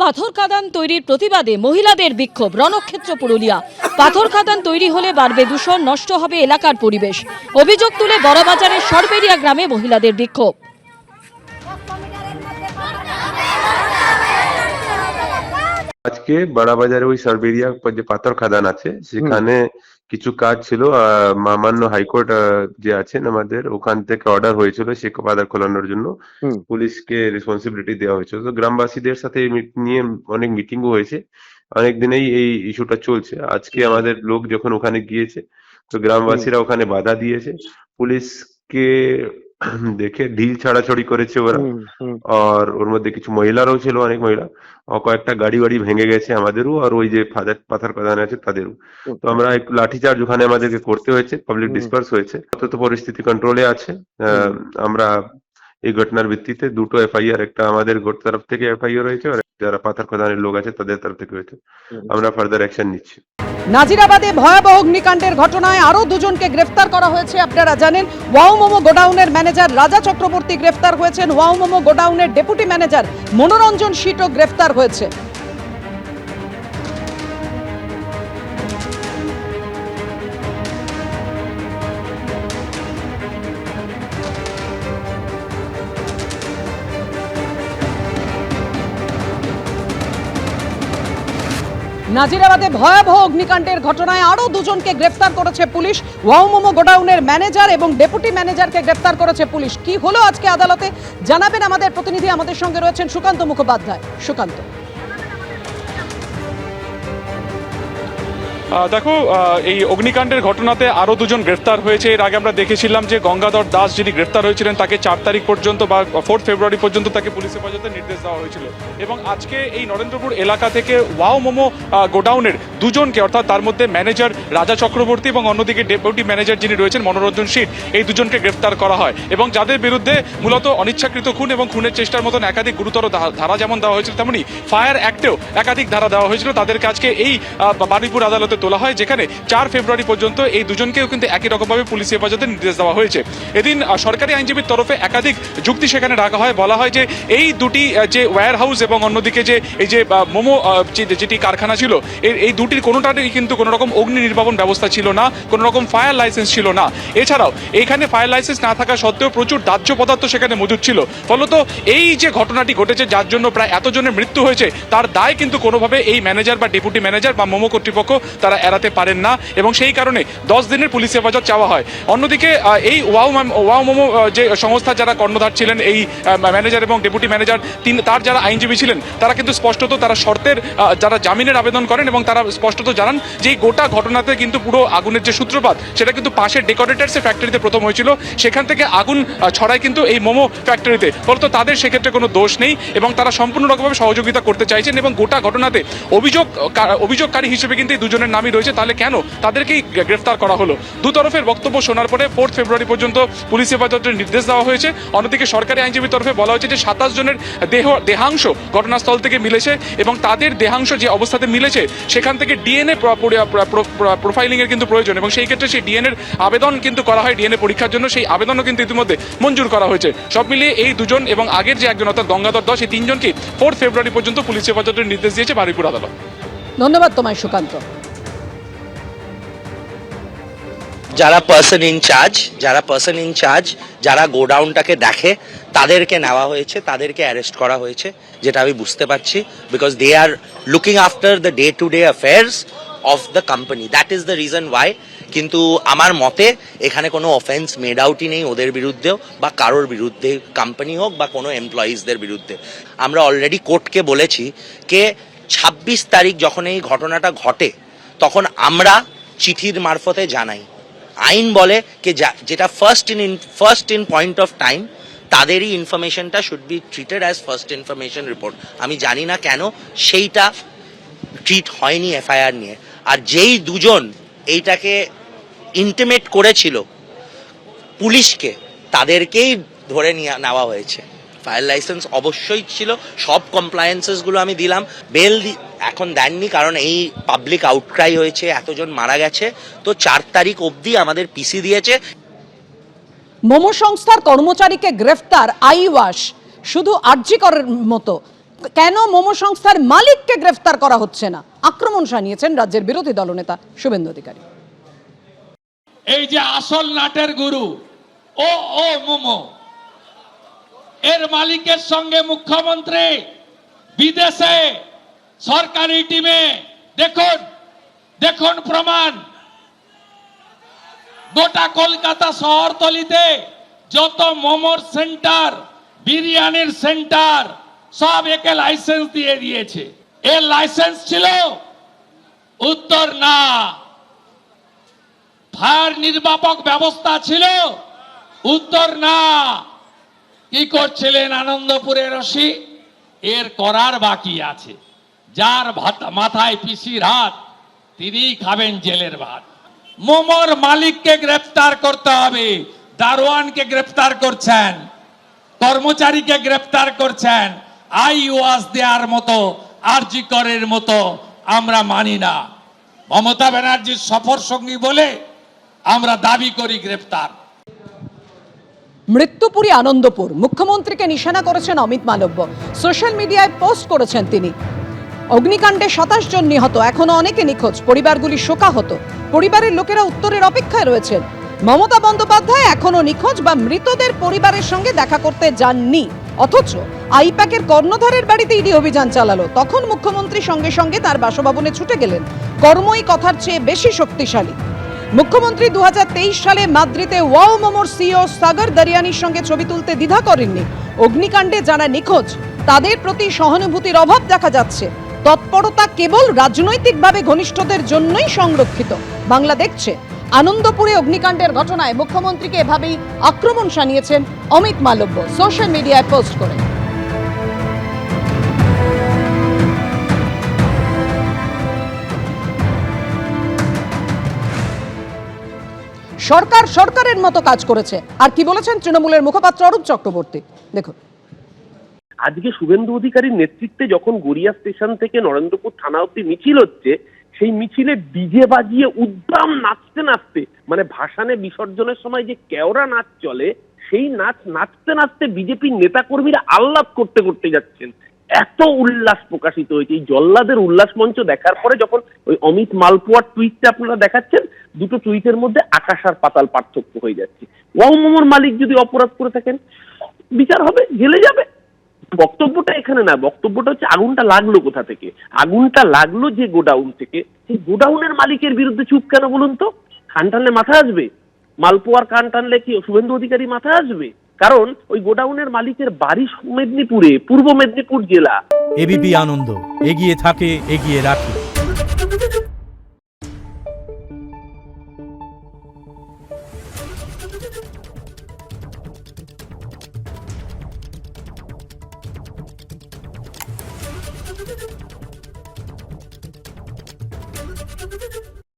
পাথর খাদান তৈরির প্রতিবাদে মহিলাদের বিক্ষোভ রণক্ষেত্র পুরুলিয়া। পাথর খাদান তৈরি হলে বাড়বে দূষণ, নষ্ট হবে এলাকার পরিবেশ। অভিযোগ তুলে বড়বাজারের সরবেরিয়া গ্রামে মহিলাদের বিক্ষোভ। আজকে বড়বাজারে ওই সার্বেরিয়া যে পাথর খাদান আছে সেখানে কিছু কাজ ছিল। মাননীয় হাইকোর্ট যে আছেন আমাদের, ওখান থেকে অর্ডার হয়েছিল সে পাথর খোলানোর জন্য, পুলিশকে রেসপন্সিবিলিটি দেওয়া হয়েছিল। তো গ্রামবাসীদের সাথে নিয়ে অনেক মিটিংও হয়েছে, অনেক দিনেই এই ইস্যুটা চলছে। আজকে আমাদের লোক যখন ওখানে গিয়েছে তো গ্রামবাসীরা ওখানে বাধা দিয়েছে, পুলিশকে দেখে ঢিল ছাড়াছড়ি করেছে ওরা। আর ওর মধ্যে কিছু মহিলারাও ছিল, অনেক মহিলা, কয়েকটা গাড়ি বাড়ি ভেঙে গেছে আমাদেরও, আর ওই যে পাথর কাদান আছে তাদেরও। তো আমরা একটু লাঠিচার্জ ওখানে আমাদেরকে করতে হয়েছে, পাবলিক ডিসপার্স হয়েছে। তো পরিস্থিতি কন্ট্রোলে আছে। আমরা এই ঘটনার ভিত্তিতে দুটো এফআইআর, একটা আমাদের তরফ থেকে এফআইআর হয়েছে আর যারা পাথর খদানের লোক আছে তাদের তরফ থেকে হয়েছে। আমরা ফার্দার অ্যাকশন নিচ্ছি। নাজিরাবাদে ভয়াবহ অগ্নিকাণ্ডের ঘটনায় আরো দুজনকে গ্রেফতার করা হয়েছে। আপনারা জানেন, ওয়াও মোমো গোডাউনের ম্যানেজার রাজা চক্রবর্তী গ্রেফতার হয়েছেন। ওয়াও মোমো গোডাউনের ডেপুটি ম্যানেজার মনোরঞ্জন শীটও গ্রেফতার হয়েছে। নাজিরাবাদে ভয়াবহ অগ্নিকাণ্ডের ঘটনায় আরো দুজনকে গ্রেফতার করেছে পুলিশ। ওয়াও মোমো গোডাউনের ম্যানেজার এবং ডেপুটি ম্যানেজারকে গ্রেফতার করেছে পুলিশ। কি হলো আজকে আদালতে জানাবেন আমাদের প্রতিনিধি, আমাদের সঙ্গে রয়েছেন সুকান্ত মুখোপাধ্যায়। সুকান্ত, দেখো, এই অগ্নিকাণ্ডের ঘটনাতে আরও দুজন গ্রেফতার হয়েছে। এর আগে আমরা দেখেছিলাম যে গঙ্গাধর দাস যিনি গ্রেফতার হয়েছিলেন তাকে 4 তারিখ পর্যন্ত বা 4 ফেব্রুয়ারি পর্যন্ত তাকে পুলিশ হেফাজতে নির্দেশ দেওয়া হয়েছিল। এবং আজকে এই নরেন্দ্রপুর এলাকা থেকে ওয়াও মোমো গোডাউনের দুজনকে, অর্থাৎ তার মধ্যে ম্যানেজার রাজা চক্রবর্তী এবং অন্যদিকে ডেপুটি ম্যানেজার যিনি রয়েছেন মনোরঞ্জন শীট, এই দুজনকে গ্রেফতার করা হয়। এবং যাদের বিরুদ্ধে মূলত অনিচ্ছাকৃত খুন এবং খুনের চেষ্টার মতন একাধিক গুরুতর ধারা যেমন দেওয়া হয়েছিল, তেমনি ফায়ার অ্যাক্টেও একাধিক ধারা দেওয়া হয়েছিল, তাদেরকে আজকে এই বারুইপুর আদালতে তোলা হয়, যেখানে 4 ফেব্রুয়ারি পর্যন্ত এই দুজনকেও কিন্তু একই রকমভাবে পুলিশ হেফাজতে নির্দেশ দেওয়া হয়েছে। এদিন সরকারি আইনজীবীর তরফে একাধিক যুক্তি সেখানে রাখা হয়। বলা হয় যে এই দুটি যে ওয়্যার হাউস এবং অন্যদিকে যে এই যে মোমো যেটি কারখানা ছিল, এই দুটির কোনোটারই কিন্তু কোনো রকম অগ্নি নির্বাপন ব্যবস্থা ছিল না, কোনো রকম ফায়ার লাইসেন্স ছিল না। এছাড়াও এখানে ফায়ার লাইসেন্স না থাকা সত্ত্বেও প্রচুর দাহ্য পদার্থ সেখানে মজুদ ছিল। ফলত এই যে ঘটনাটি ঘটেছে, যার জন্য প্রায় এতজনের মৃত্যু হয়েছে, তার দায় কিন্তু কোনোভাবে এই ম্যানেজার বা ডেপুটি ম্যানেজার বা মোমো কর্তৃপক্ষ তারা এড়াতে পারেন না, এবং সেই কারণে 10 দিনের পুলিশ হেফাজত চাওয়া হয়। অন্যদিকে এই ওয়াও মোমো যে সংস্থা যারা কর্ণধার ছিলেন, এই ম্যানেজার এবং ডেপুটি ম্যানেজার, তার যারা আইনজীবী ছিলেন, তারা কিন্তু স্পষ্টত তারা শর্তের যারা জামিনের আবেদন করেন এবং তারা স্পষ্টত জানান যে এই গোটা ঘটনাতে কিন্তু পুরো আগুনের যে সূত্রপাত সেটা কিন্তু পাশের ডেকোরেটার্সের ফ্যাক্টরিতে প্রথম হয়েছিল। সেখান থেকে আগুন ছড়ায় কিন্তু এই মোমো ফ্যাক্টরিতে। ফলত তাদের সেক্ষেত্রে কোনো দোষ নেই এবং তারা সম্পূর্ণ রকমভাবে সহযোগিতা করতে চাইছেন। এবং গোটা ঘটনাতে অভিযোগকারী হিসেবে কিন্তু এই দুজনের নামই রয়েছে। তাহলে কেন তাদেরকেই গ্রেফতার করা হলো? দুতরফের বক্তব্য শোনার পরে 4 ফেব্রুয়ারি পর্যন্ত পুলিশ হেফাজতের নির্দেশ দেওয়া হয়েছে। অন্যদিকে সরকারি আইনজীবীর তরফে বলা হয়েছে যে 27 জনের দেহাংশ ঘটনাস্থল থেকে মিলেছে এবং তাদের দেহাংশ যে অবস্থাতে মিলেছে সেখান থেকে ডিএনএ প্রোফাইলিং এর কিন্তু প্রয়োজন, এবং সেই ক্ষেত্রে সেই ডিএনএর আবেদন কিন্তু করা হয় ডিএনএ পরীক্ষার জন্য। সেই আবেদনও কিন্তু ইতিমধ্যে মঞ্জুর করা হয়েছে। সব মিলিয়ে এই দুজন এবং আগের যে একজন অর্থাৎ গঙ্গাধর দাস, এই 3 জনকে 4 ফেব্রুয়ারি পর্যন্ত পুলিশ হেফাজতের নির্দেশ দিয়েছে বারুইপুর আদালত। ধন্যবাদ তোমায় সুকান্ত। যারা পার্সন ইনচার্জ যারা গোডাউনটাকে দেখে তাদেরকে নেওয়া হয়েছে, তাদেরকে অ্যারেস্ট করা হয়েছে, যেটা আমি বুঝতে পারছি, because they are looking after the day to day affairs of the company. That is the reason why. কিন্তু আমার মতে এখানে কোনো অফেন্স মেড আউটই নেই ওদের বিরুদ্ধেও বা কারোর বিরুদ্ধে, কোম্পানি হোক বা কোনো এমপ্লয়িজদের বিরুদ্ধে। আমরা অলরেডি কোর্টকে বলেছি কে 26 তারিখ যখন এই ঘটনাটা ঘটে তখন আমরা চিঠির মারফতে জানাই। আইন বলে যে যেটা first in point of time, তাদেরই ইনফরমেশনটা should be treated as first information report. আমি জানি না কেন সেইটা ট্রিট হয়নি এফআইআর নিয়ে। আর যেই দুজন এইটাকে ইন্টিমেট করেছিল পুলিশকে, তাদেরকেই ধরে নেওয়া হয়েছে। ফায়ার লাইসেন্স অবশ্যই ছিল, সব কমপ্লায়েন্সেসগুলো আমি দিলাম। বেল এখন দেননি কারণ এই পাবলিক আউটক্রাই হয়েছে, এতজন মারা গেছে। তো 4 তারিখ অবধি আমাদের পিসি দিয়েছে। মোমো সংস্থার কর্মচারীকে গ্রেফতার আইওয়াশ, শুধু আরজি করার মতো কেন মোমো সংস্থার মালিককে গ্রেফতার করা হচ্ছে না, আক্রমণ শানিয়েছেন রাজ্যের বিরোধী দলনেতা শুভেন্দু অধিকারী। এই যে আসল নাটের গুরু ও মোমো, এর মালিকের সঙ্গে মুখ্যমন্ত্রী বিদেশে সরকারি টিমে, দেখুন প্রমাণ, গোটা কলকাতা শহরতলিতে যত মোমোর সেন্টার, বিরিয়ানির সেন্টার, সব একে লাইসেন্স দিয়ে দিয়েছে। এর লাইসেন্স ছিল? উত্তর না। ফায়ার নির্বাপক ব্যবস্থা ছিল? উত্তর না। কি করছিলেন আনন্দপুরের ওসি? এর করার বাকি আছে। যার মাথায় পিসির হাত, তিনিই খাবেন জেলের ভাত। মোমোর মালিককে গ্রেফতার করতে হবে। দারোয়ানকে গ্রেফতার করছেন, কর্মচারীকে গ্রেফতার করছেন। আই ওয়াজ দেয়ার মতো, আরজি করের মতো আমরা মানি না। মমতা ব্যানার্জির সফর সঙ্গী বলে আমরা দাবি করি গ্রেফতার। মৃত্যুপুরী আনন্দপুর, মুখ্যমন্ত্রীকে নিশানা করেছেন অমিত মালব্য। সোশ্যাল মিডিয়ায় পোস্ট করেছেন তিনি। অগ্নিকাণ্ডে 27 জন নিহত, এখনো অনেকে নিখোঁজ, পরিবারগুলি শোকাহত। পরিবারের লোকেরা উত্তরের অপেক্ষায় রয়েছেন। মমতা বন্দ্যোপাধ্যায় এখনো নিখোঁজ বা মৃতদের পরিবারের সঙ্গে দেখা করতে যাননি, অথচ আইপ্যাকের কর্ণধারের বাড়িতে ইডি অভিযান চালালো। তখন মুখ্যমন্ত্রী সঙ্গে সঙ্গে তার বাসভবনে ছুটে গেলেন। কর্মই কথার চেয়ে বেশি শক্তিশালী। মুখ্যমন্ত্রী 2023 সালে মাদ্রিদে ওয়াও মোমোর সিইও সাগর দরিয়ানির সঙ্গে ছবি তুলতে দ্বিধা করেননি। অগ্নিকাণ্ডে যারা নিখোঁজ তাদের প্রতি সহানুভূতির অভাব দেখা যাচ্ছে। তৎপরতা কেবল রাজনৈতিকভাবে ঘনিষ্ঠদের জন্যই সংরক্ষিত। বাংলা দেখছে। আনন্দপুরে অগ্নিকাণ্ডের ঘটনায় মুখ্যমন্ত্রীকে এভাবেই আক্রমণ শানিয়েছেন অমিত মালব্য সোশ্যাল মিডিয়ায় পোস্ট করে। সরকার সরকারের মতো কাজ করেছে। আর কি বলেছেন তৃণমূলের মুখপাত্র অরূপ চক্রবর্তী, দেখুন। আজকে শুভেন্দু অধিকারীর নেতৃত্বে যখন গড়িয়া স্টেশন থেকে নরেন্দ্রপুর থানা অব্দি মিছিল হচ্ছে, সেই মিছিলে ডিজে বাজিয়ে উদ্দাম নাচতে নাচতে, মানে ভাসানে বিসর্জনের সময় যে কেওড়া নাচ চলে, সেই নাচ নাচতে নাচতে বিজেপির নেতাকর্মীরা আহ্লাদ করতে করতে যাচ্ছেন। এত উল্লাস প্রকাশিত হয়েছে। এই জল্লাদের উল্লাস মঞ্চ দেখার পরে যখন ওই অমিত মালপুয়ার টুইটটা আপনারা দেখাচ্ছেন, দুটো টুইটের মধ্যে আকাশ আর পাতাল পার্থক্য হয়ে যাচ্ছে। ওয়াও মোমোর মালিক যদি অপরাধ করে থাকেন, বিচার হবে, জেলে যাবে। বক্তব্যটা এখানে না, বক্তব্যটা হচ্ছে আগুনটা লাগলো কোথা থেকে। আগুনটা লাগলো যে গোডাউন থেকে। সেই গোডাউনের মালিকের বিরুদ্ধে চুপ কেন বলুন তো? কান টানলে মাথা আসবে? মালপোয়ার কান টানলে কি শুভেন্দু অধিকারী মাথা আসবে? কারণ ওই গোডাউনের মালিকের বাড়ি মেদিনীপুরে, পূর্ব মেদিনীপুর জেলা। এবিপি আনন্দ, এগিয়ে থাকে, এগিয়ে রাখে।